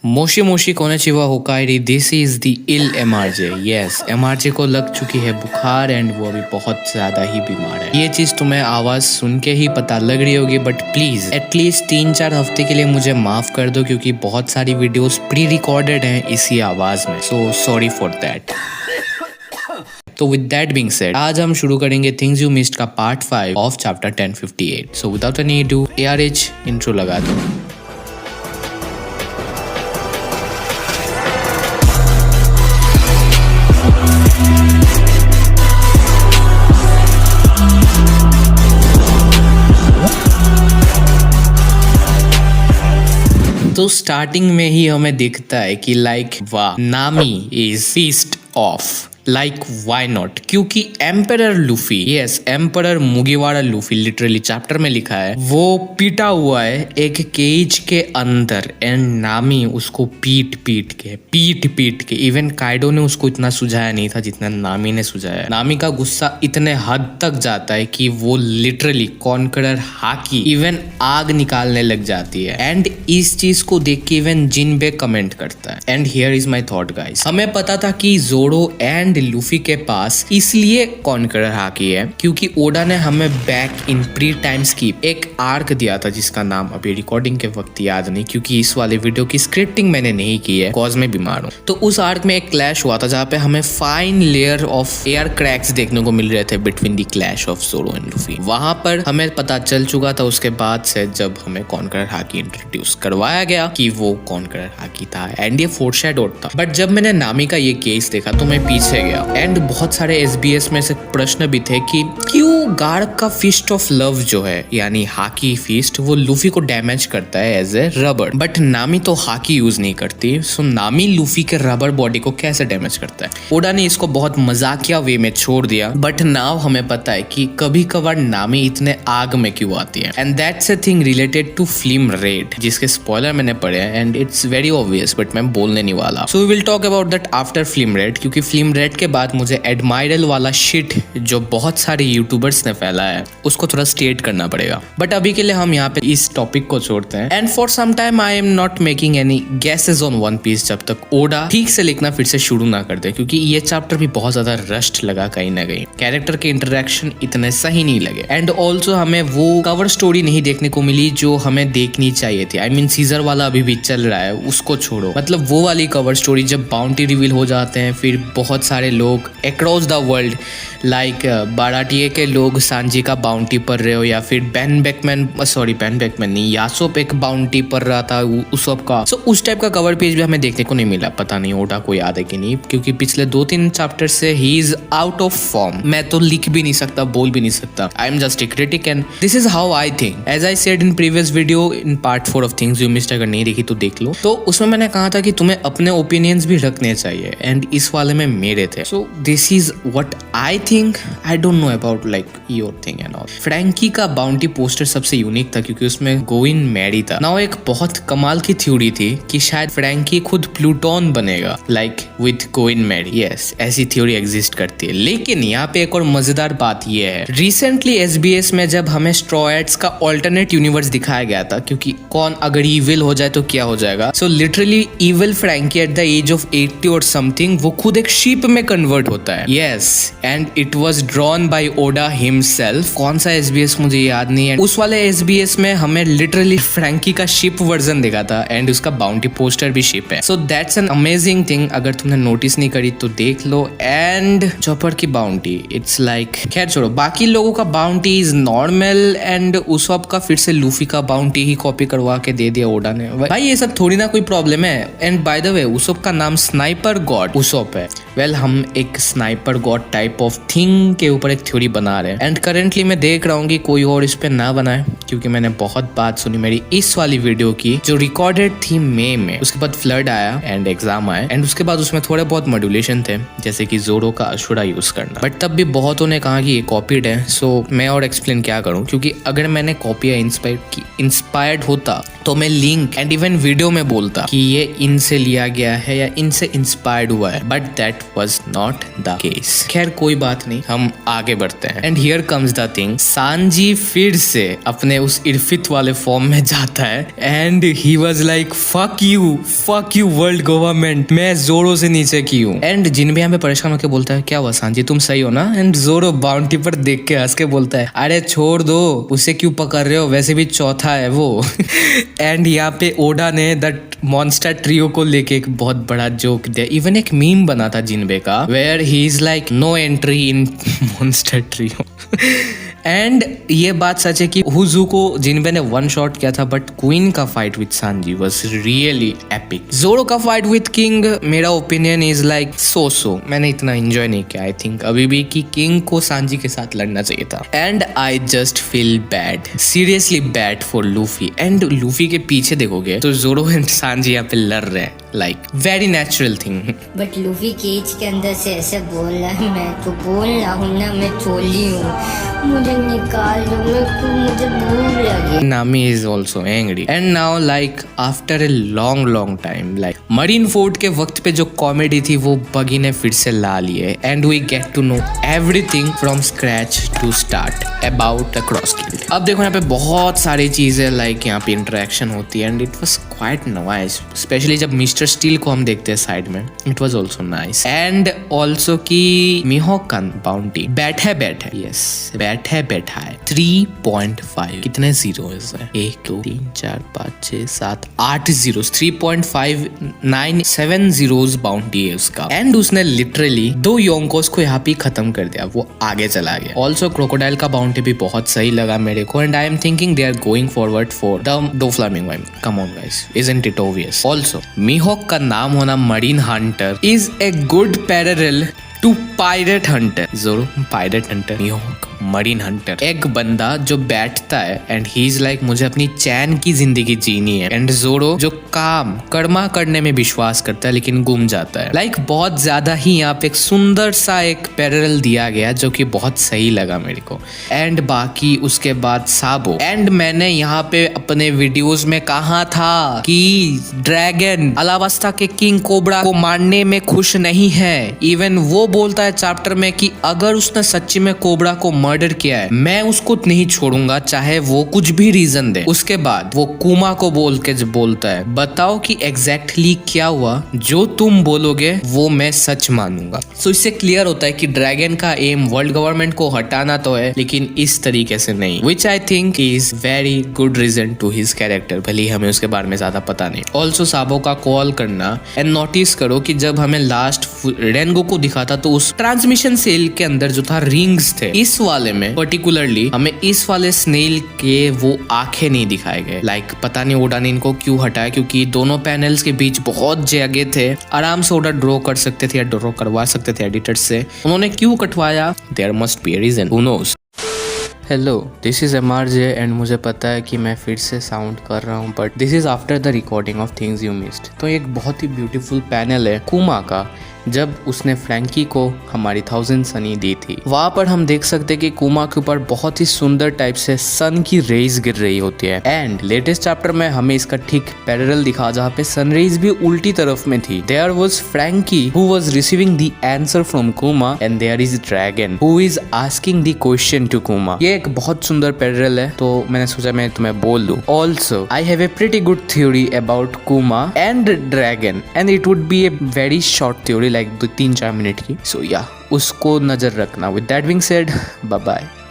मोशी मोशी कोनेचिवा होकाइरी, दिस इज द इल एमआरजे। यस, एमआरजे को लग चुकी है बुखार एंड वो अभी बहुत ज्यादा ही बीमार है। ये चीज तुम्हें आवाज सुन के ही पता लग रही होगी, बट प्लीज एटलीस्ट 3-4 हफ्ते के लिए मुझे माफ कर दो, क्योंकि बहुत सारी वीडियोस प्री रिकॉर्डेड हैं इसी आवाज में। So sorry for that. तो विद दैट बीइंग सेड, आज हम शुरू करेंगे थिंग्स यू मिस्ड का part 5 of chapter 1058। So without any ado, ARH intro लगा दो। तो स्टार्टिंग में ही हमें दिखता है कि लाइक वाह, Nami is feast of, like why not, क्योंकि emperor Luffy, yes emperor Mugiwara Luffy, literally chapter में लिखा है, वो पीटा हुआ है एक केज के अंदर एंड नामी उसको पीट पीट के इवन काइडो ने उसको इतना सुझाया नहीं था जितना नामी ने सुझाया। नामी का गुस्सा इतने हद तक जाता है कि वो लिटरली कॉन्करर हाकी इवन आग निकालने लग जाती है। एंड इस चीज को देख के इवन जिनबे कमेंट करता है। And here is my thought guys, हमें पता था कि जोरो एंड लूफी के पास इसलिए कॉन्करर हाकी है क्योंकि ओडा ने हमें back in pre time skip एक आर्क दिया था जिसका नाम अभी रिकॉर्डिंग के वक्त याद नहीं, क्योंकि इस वाले वीडियो की स्क्रिप्टिंग मैंने नहीं की है कॉज मैं बीमार हूँ। तो उस आर्क में एक क्लैश हुआ था जहाँ पे हमें fine layer of air cracks देखने को मिल रहे थे बिटवीन द क्लैश ऑफ जोरो एंड लूफी। वहां पर हमें पता चल चुका था उसके बाद से, जब हमें कॉन्करर हाकी इंट्रोड्यूस करवाया गया कि वो कॉन्करर हाकी था एंड ये फोरशैडोड था। बट जब मैंने नामी का ये केस देखा तो मैं पीछे गया एंड बहुत सारे SBS में से प्रश्न भी थे कि क्यों गार्ड का फिस्ट ऑफ लव जो है यानी हाकी फिस्ट वो लूफी को डैमेज करता है एज ए रबर, बट नामी तो हाकी यूज नहीं करती। सो नामी लूफी के रबर बॉडी को कैसे डैमेज करता है? ओडा ने इसको बहुत मजाकिया वे में छोड़ दिया, बट नाउ हमें पता है कि कभी कभार नामी इतने आग में क्यों आती है। And that's a thing related to film Red, जिसके स्पॉइलर मैंने पढ़े हैं and it's very obvious, but मैं बोलने नहीं वाला। So we will talk about that after film Red, क्योंकि फिल्म रेड के बाद मुझे एडमायरल वाला शिट जो बहुत सारे यूट्यूबर्स ने फैलाया है उसको थोड़ा स्टेट करना पड़ेगा। बट अभी के लिए हम यहाँ पे इस टॉपिक को छोड़ते हैं। And for some time I am not making any guesses on One Piece जब तक ओडा ठीक से लिखना फिर से शुरू ना कर दे, क्योंकि ये चैप्टर भी बहुत ज्यादा रश्ड लगा कहीं ना कहीं। कैरेक्टर के इंटरेक्शन इतने सही नहीं लगे एंड ऑल्सो हमें वो कवर स्टोरी नहीं देखने को मिली जो हमें देखनी चाहिए थी। आई मीन सीजर वाला अभी भी चल रहा है, उसको छोड़ो, मतलब वो वाली कवर स्टोरी जब बाउंटी रिवील हो जाते हैं फिर बहुत सारे लोग अक्रॉस द वर्ल्ड लाइक बाराटिए के लोग सांजी का बाउंटी पर रहे हो, या फिर बेन बेकमैन नहीं, यासोप एक बाउंटी पर रहा था उसोप का। सो उस टाइप का कवर पेज भी हमें देखने को नहीं मिला। पता नहीं ओडा को याद है कि नहीं, क्योंकि पिछले 2-3 चैप्टर से he is out of form. मैं तो लिख भी नहीं सकता, बोल भी नहीं सकता। I am just a critic and this is how I think. As I said in previous video in part 4 of things you missed, अगर नहीं देखी तो देख लो। तो उसमें मैंने कहा था कि तुम्हें अपने ओपिनियंस भी रखने चाहिए एंड इस वाले में मेरे थे। So this is what I think. I don't know about like your thing and all. Franky का बाउंटी पोस्टर सबसे यूनिक था क्योंकि उसमें गोइन मैरी था। नाउ एक बहुत कमाल की थ्योरी थी कि शायद फ्रैंकी खुद प्लूटोन बनेगा like with Going Merry. Yes, ऐसी थ्योरी एग्जिस्ट करती है। लेकिन यहाँ पे एक और मजेदार बात यह है, रिसेंटली SBS में जब हमें स्ट्रॉएट्स का ऑल्टरनेट यूनिवर्स दिखाया गया था, क्योंकि कौन अगर इविल हो जाए तो क्या हो जाएगा। So literally evil Franky at the age of 80 और समथिंग वो खुद एक शीप में कन्वर्ट होता है। Yes, and it was drawn by Oda himself. कौन सा SBS मुझे याद नहीं है। उस वाले SBS में हमें लिटरली फ्रैंकी का शिप वर्जन देखा था एंड उसका बाउंटी पोस्टर भी शिप है। So that's an amazing thing. अगर तुमने नोटिस नहीं करी तो देख लो। एंड चॉपर की बाउंटी इट्स लाइक, खैर छोड़ो, बाकी लोगों का bounty is normal and Usopp का फिर से लूफी का बाउंटी ही कॉपी करवा के दे दिया ओडा ने। भाई ये सब थोड़ी ना कोई प्रॉब्लम है। And by the way Usopp का नाम स्नाइपर गॉड उसॉप है। वेल हम एक sniper God type of thing के ऊपर एक थ्योरी बना रहे हैं एंड करेंटली मैं देख रहा हूँ कि कोई और इस पे ना बनाए, क्योंकि मैंने बहुत बात सुनी मेरी इस वाली वीडियो की जो रिकॉर्डेड थी मई में। उसके बाद फ्लड आया एंड एग्जाम आया एंड उसके बाद उसमें थोड़े बहुत मॉड्यूलेशन थे, जैसे कि जोरो का अशुरा यूज करना। बट तब भी बहुतों ने कहा कि ये कॉपीड है। सो मैं और एक्सप्लेन क्या करूँ, क्योंकि अगर मैंने कॉपी या इंस्पायर्ड होता तो मैं लिंक एंड इवन वीडियो में बोलता कि ये इनसे लिया गया है या इनसे इंस्पायर्ड हुआ है, but that was was not the case. खैर कोई बात नहीं, हम आगे बढ़ते हैं. And here comes the thing. Sanji फिर से अपने उस इरफित वाले फॉर्म में जाता है and he was like fuck you world government, मैं जोरो से नीचे की हूँ. And जिनबे यहाँ पे परेशान होकर बोलता है क्या हुआ सांजी तुम सही हो ना? And जोरो बाउंटी पर देख के हंस के बोलता है अरे छोड़ दो उसे क्यों पकड़ रहे हो, वैसे भी चौथा है वो. एंड यहाँ पे ओडा ने द मॉन्स्टर ट्रियो को लेके एक बहुत बड़ा जोक दिया. इवन एक मीम बना था जिनबे का where he is like no entry in monster trio. And ये बात सच है कि हुजू को जिनबे ने वन शॉट किया था, बट क्वीन का fight with Sanji was really epic. जोरो का फाइट विद किंग मेरा ओपिनियन इज लाइक सो मैंने इतना एंजॉय नहीं किया. आई थिंक अभी भी कि किंग को सांजी के साथ लड़ना चाहिए था. And I just feel bad, seriously bad for Luffy. And Luffy के पीछे देखोगे तो जोरो एंड सांजी यहाँ पे लड़ रहे हैं, like very natural thing. But Luffy cage के अंदर से ऐसे बोल रहा है मैं तो बोल रहा हूँ ना मैं चोली हूँ, मुझे निकाल दो, मुझे भूख लगी. नामी is also angry. And now like after a long time like marine fort के वक्त पे जो कॉमेडी थी वो बगी ने फिर से ला ली है. And we get to know everything from scratch to start about the Cross Guild. अब देखो यहाँ पे बहुत सारी चीजें लाइक यहाँ पे इंटरेक्शन होती है and it was quite nice. Specially जब मिस्टर स्टील को हम देखते हैं साइड में, it was also nice. And also कि मिहोक का बाउंटी बैठा है 3.5 कितने जीरो है? 1 2 3 4 5 6 7 8 जीरो, 3.597 जीरोस बाउंटी है उसका. एंड उसने लिटरली 2 योंकोस को यहाँ पे खत्म कर दिया, वो आगे चला गया. ऑल्सो क्रोकोडाइल का बाउंटी भी बहुत सही लगा मेरे को. And I am thinking they are going forward for the Doflamingo. Come on guys, isn't it obvious? Also, Mihawk का नाम होना Marine hunter is a good parallel to pirate hunter. Zoro pirate hunter, Mihawk Marine hunter. एक बंदा जो बैठता है and he is like मुझे अपनी चैन की जिंदगी जीनी है. एंड जोरो जो काम कर्मा करने में विश्वास करता है लेकिन गुम जाता है. लाइक बहुत ज्यादा ही यहाँ पे एक सुंदर सा एक पैरेलल दिया गया जो कि बहुत सही लगा मेरे को. एंड बाकी उसके बाद साबो. एंड मैंने यहाँ पे अपने वीडियोस में कहा था कि ड्रैगन अलावास्ता के किंग कोबरा को मारने में खुश नहीं है. इवन वो बोलता है चैप्टर में कि अगर उसने सच्ची में कोबरा को मर्डर किया है मैं उसको नहीं छोड़ूंगा चाहे वो कुछ भी रीजन दे. उसके बाद वो कुमा को बोल के बोलता है बताओ कि एग्जैक्टली क्या हुआ, जो तुम बोलोगे वो मैं सच मानूंगा. सो इससे क्लियर होता है कि ड्रैगन का एम वर्ल्ड गवर्नमेंट को हटाना तो है लेकिन इस तरीके से नहीं, which I think is very good reason to his character. भले हमें उसके बारे में ज्यादा पता नहीं. ऑल्सो साबो का कॉल करना. एंड नोटिस करो कि जब हमें लास्ट रेनगो को दिखाता तो उस ट्रांसमिशन सेल के अंदर जो था रिंग्स थे. इस वाले में पर्टिकुलरली हमें इस वाले स्नेल के वो आंखें नहीं दिखाए गए. लाइक पता नहीं ओडा ने इनको क्यों हटाया, क्योंकि दोनों पैनल्स के बीच बहुत जगह थे, आराम से ओडा ड्रॉ कर सकते थे या ड्रॉ करवा सकते थे एडिटर से. उन्होंने क्यों कटवाया? There must be a reason, who knows. Hello, this is MRJ and मुझे पता है कि मैं फिर से साउंड कर रहा हूँ but this is after the recording of things you missed. तो एक बहुत ही ब्यूटीफुल पैनल है कुमा का जब उसने फ्रैंकी को हमारी 1000 सनी दी थी. वहाँ पर हम देख सकते कि कुमा के ऊपर बहुत ही सुंदर टाइप से सन की रेज गिर रही होती है. एंड लेटेस्ट चैप्टर में हमें इसका ठीक पैरेलल दिखा जहाँ पे सन रेज भी उल्टी तरफ में थी. There was Franky who was receiving the answer from Kuma and there is Dragon who is asking the question to Kuma. ये एक बहुत सुंदर पैरेलल है तो मैंने सोचा मैं तुम्हें बोल दूं. Also I have a pretty good theory about Kuma and Dragon and it would be a very short theory like 2-3-4 minute की. सो या उसको नजर रखना. With that being said, bye bye.